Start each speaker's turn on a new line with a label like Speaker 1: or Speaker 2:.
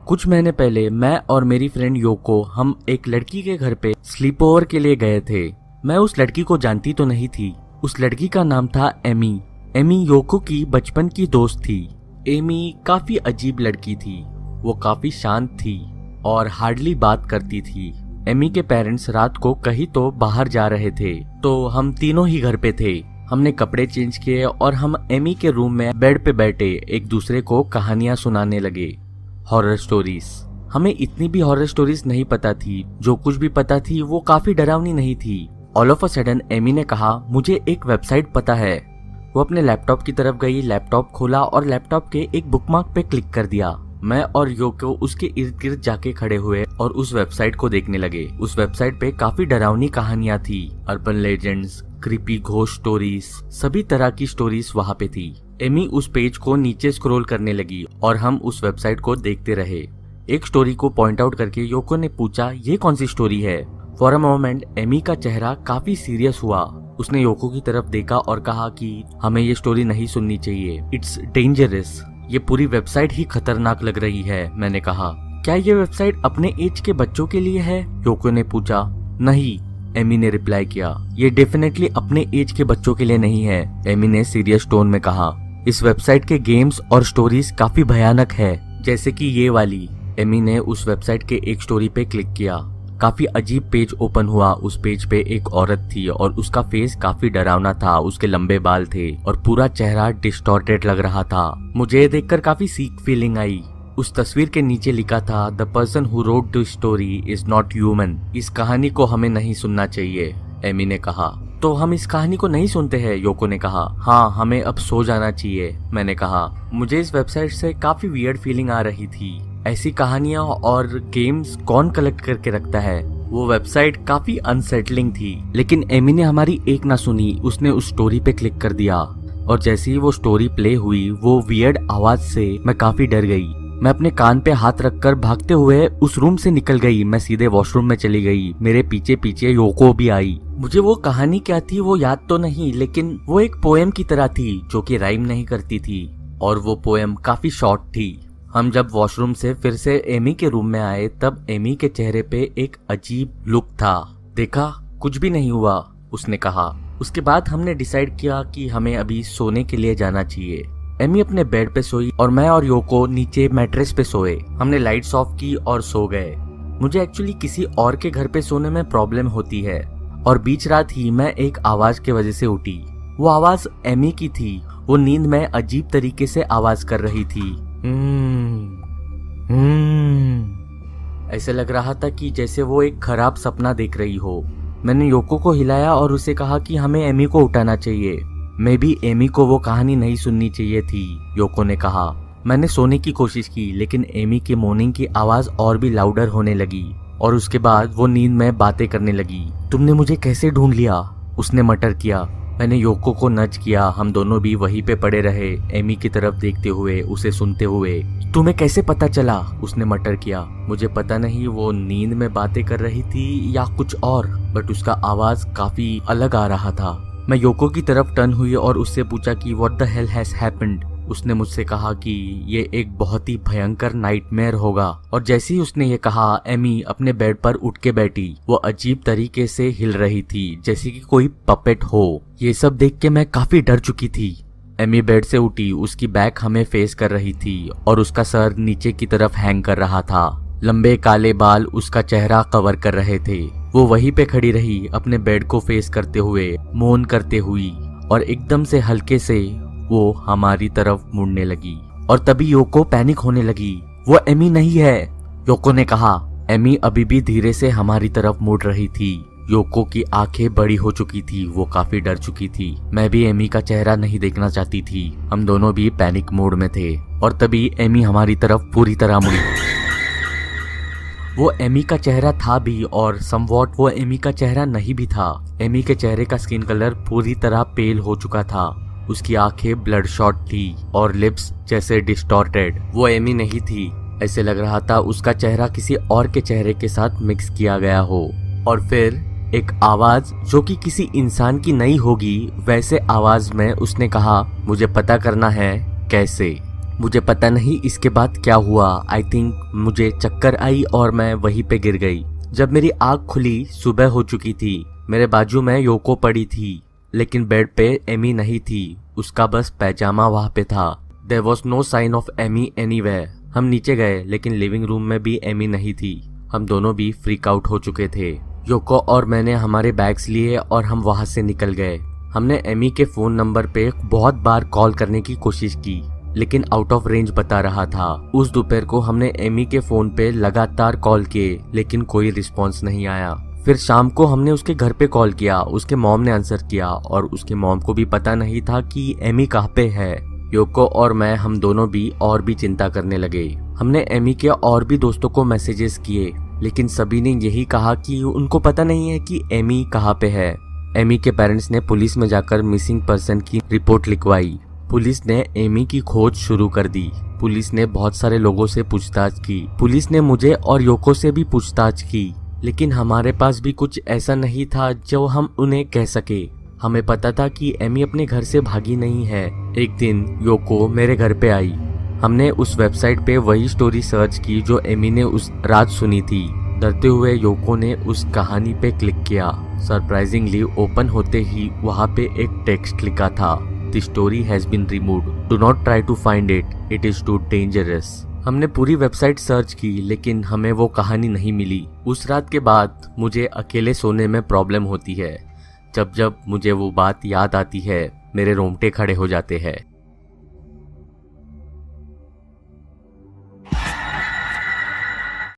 Speaker 1: कुछ महीने पहले मैं और मेरी फ्रेंड योको हम एक लड़की के घर पे स्लीप ओवर के लिए गए थे। मैं उस लड़की को जानती तो नहीं थी। उस लड़की का नाम था एमी। एमी योको की बचपन की दोस्त थी। एमी काफी अजीब लड़की थी। वो काफी शांत थी और हार्डली बात करती थी। एमी के पेरेंट्स रात को कहीं तो बाहर जा रहे थे, तो हम तीनों ही घर पे थे। हमने कपड़े चेंज किए और हम एमी के रूम में बेड पे बैठे एक दूसरे को कहानियां सुनाने लगे, हॉरर स्टोरीज। हमें इतनी भी हॉरर स्टोरीज नहीं पता थी। जो कुछ भी पता थी वो काफी डरावनी नहीं थी। All of a sudden Amy ने कहा, मुझे एक वेबसाइट पता है। वो अपने लैपटॉप की तरफ गई, लैपटॉप खोला और लैपटॉप के एक बुकमार्क पे क्लिक कर दिया। मैं और योको उसके इर्द गिर्द जाके खड़े हुए और उस वेबसाइट को देखने लगे। उस वेबसाइट पे काफी डरावनी कहानियां थी, urban legends, creepy ghost stories, सभी तरह की स्टोरीज वहाँ पे थी। एमी उस पेज को नीचे स्क्रॉल करने लगी और हम उस वेबसाइट को देखते रहे। एक स्टोरी को पॉइंट आउट करके योको ने पूछा, ये कौन सी स्टोरी है? फॉर अ मोमेंट एमी का चेहरा काफी सीरियस हुआ। उसने योको की तरफ देखा और कहा कि हमें ये स्टोरी नहीं सुननी चाहिए, इट्स डेंजरस। ये पूरी वेबसाइट ही खतरनाक लग रही है। मैंने कहा, क्या ये वेबसाइट अपने एज के बच्चों के लिए है? योको ने पूछा। नहीं, एमी ने रिप्लाई किया, ये डेफिनेटली अपने एज के बच्चों के लिए नहीं है। एमी ने सीरियस टोन में कहा, इस वेबसाइट के गेम्स और स्टोरीज काफी भयानक है, जैसे कि ये वाली। एमी ने उस वेबसाइट के एक स्टोरी पे क्लिक किया। काफी अजीब पेज ओपन हुआ। उस पेज पे एक औरत थी और उसका फेस काफी डरावना था। उसके लंबे बाल थे और पूरा चेहरा डिस्टॉर्टेड लग रहा था। मुझे ये देखकर काफी सीक फीलिंग आई। उस तस्वीर के नीचे लिखा था, the person who wrote this story is not human. इस कहानी को हमें नहीं सुनना चाहिए, एमी ने कहा। तो हम इस कहानी को नहीं सुनते हैं, योको ने कहा। हाँ, हमें अब सो जाना चाहिए, मैंने कहा। मुझे इस वेबसाइट से काफी वियर्ड फीलिंग आ रही थी। ऐसी कहानियां और गेम्स कौन कलेक्ट करके रखता है? वो वेबसाइट काफी अनसेटलिंग थी। लेकिन एमी ने हमारी एक ना सुनी। उसने उस स्टोरी पे क्लिक कर दिया और जैसे ही वो स्टोरी प्ले हुई, वो वियर्ड आवाज से मैं काफी डर गई। मैं अपने कान पे हाथ रखकर भागते हुए उस रूम से निकल गई। मैं सीधे वॉशरूम में चली गई। मेरे पीछे पीछे योको भी आई। मुझे वो कहानी क्या थी वो याद तो नहीं, लेकिन वो एक पोएम की तरह थी जो कि राइम नहीं करती थी और वो पोएम काफी शॉर्ट थी। हम जब वॉशरूम से फिर से एमी के रूम में आए, तब एमी के चेहरे पे एक अजीब लुक था। देखा, कुछ भी नहीं हुआ, उसने कहा। उसके बाद हमने डिसाइड किया कि हमें अभी सोने के लिए जाना चाहिए। एमी अपने बेड पे सोई और मैं और योको नीचे मैट्रेस पे सोए। हमने लाइट्स ऑफ की और सो गए। मुझे एक्चुअली किसी और के घर पे सोने में प्रॉब्लम होती है और बीच रात ही मैं एक आवाज की वजह से उठी। वो आवाज एमी की थी। वो नींद में अजीब तरीके से आवाज कर रही थी। ऐसे लग रहा था कि जैसे वो एक खराब सपना देख रही हो। मैंने योको को हिलाया और उसे कहा कि हमें एमी को उठाना चाहिए। मैं भी एमी को वो कहानी नहीं सुननी चाहिए थी, योको ने कहा। मैंने सोने की कोशिश की, लेकिन एमी की मोर्निंग की आवाज और भी लाउडर होने लगी और उसके बाद वो नींद में बातें करने लगी। तुमने मुझे कैसे ढूंढ लिया? उसने मटर किया। मैंने योको को नच किया। हम दोनों भी वहीं पे पड़े रहे, एमी की तरफ देखते हुए, उसे सुनते हुए। तुम्हें कैसे पता चला? उसने मटर किया। मुझे पता नहीं वो नींद में बातें कर रही थी या कुछ और, बट उसका आवाज काफी अलग आ रहा था। मैं योको की तरफ टर्न हुई और उससे पूछा कि what the hell has happened. उसने मुझसे कहा कि ये एक बहुत ही भयंकर नाइटमेयर होगा। और जैसे ही उसने ये कहा, एमी अपने बेड पर उठ के बैठी। वो अजीब तरीके से हिल रही थी, जैसे कि कोई पपेट हो। ये सब देख के मैं काफी डर चुकी थी। एमी बेड से उठी। उसकी बैक हमें फेस कर रही थी और उसका सर नीचे की तरफ हैंग कर रहा था। लंबे काले बाल उसका चेहरा कवर कर रहे थे। वो वहीं पे खड़ी रही, अपने बेड को फेस करते हुए, मौन करते हुई, और एकदम से हल्के से वो हमारी तरफ मुड़ने लगी। और तभी योको पैनिक होने लगी। वो एमी नहीं है, योको ने कहा। एमी अभी भी धीरे से हमारी तरफ मुड़ रही थी। योको की आंखें बड़ी हो चुकी थी। वो काफी डर चुकी थी। मैं भी एमी का चेहरा नहीं देखना चाहती थी। हम दोनों भी पैनिक मोड में थे। और तभी एमी हमारी तरफ पूरी तरह मुड़ी। वो एमी का चेहरा था भी और समवॉट वो एमी का चेहरा नहीं भी था। एमी के चेहरे का स्किन कलर पूरी तरह पेल हो चुका था। उसकी आंखें ब्लड शॉट थी और लिप्स जैसे डिस्टॉर्टेड। वो एमी नहीं थी। ऐसे लग रहा था उसका चेहरा किसी और के चेहरे के साथ मिक्स किया गया हो। और फिर एक आवाज जो कि किसी इंसान की नहीं होगी, वैसे आवाज में उसने कहा, मुझे पता करना है कैसे। मुझे पता नहीं इसके बाद क्या हुआ। आई थिंक मुझे चक्कर आई और मैं वहीं पे गिर गई। जब मेरी आँख खुली सुबह हो चुकी थी। मेरे बाजू में योको पड़ी थी, लेकिन बेड पे एमी नहीं थी। उसका बस पैजामा वहाँ पे था। There was no sign of Amy anywhere. हम नीचे गए, लेकिन लिविंग रूम में भी एमी नहीं थी। हम दोनों भी फ्रीक आउट हो चुके थे। योको और मैंने हमारे बैग्स लिए और हम वहाँ से निकल गए। हमने एमी के फोन नंबर पे बहुत बार कॉल करने की कोशिश की, लेकिन आउट ऑफ रेंज बता रहा था। उस दोपहर को हमने एमी के फोन पे लगातार कॉल किए, लेकिन कोई रिस्पॉन्स नहीं आया। फिर शाम को हमने उसके घर पे कॉल किया। उसके मॉम ने आंसर किया और उसके मॉम को भी पता नहीं था कि एमी कहाँ पे है। योको और मैं हम दोनों भी और भी चिंता करने लगे। हमने एमी के और भी दोस्तों को मैसेजेस किए, लेकिन सभी ने यही कहा कि उनको पता नहीं है कि एमी कहाँ पे है। एमी के पेरेंट्स ने पुलिस में जाकर मिसिंग पर्सन की रिपोर्ट लिखवाई। पुलिस ने एमी की खोज शुरू कर दी। पुलिस ने बहुत सारे लोगों से पूछताछ की। पुलिस ने मुझे और योको से भी पूछताछ की, लेकिन हमारे पास भी कुछ ऐसा नहीं था जो हम उन्हें कह सके। हमें पता था कि एमी अपने घर से भागी नहीं है। एक दिन योको मेरे घर पे आई। हमने उस वेबसाइट पे वही स्टोरी सर्च की जो एमी ने उस रात सुनी थी। डरते हुए योको ने उस कहानी पे क्लिक किया। सरप्राइजिंगली ओपन होते ही वहाँ पे एक टेक्स्ट लिखा था, the story has been removed, do not try to find it is too dangerous. हमने पूरी वेबसाइट सर्च की, लेकिन हमें वो कहानी नहीं मिली। उस रात के बाद मुझे अकेले सोने में प्रॉब्लम होती है। जब जब मुझे वो बात याद आती है, मेरे रोंगटे खड़े हो जाते हैं।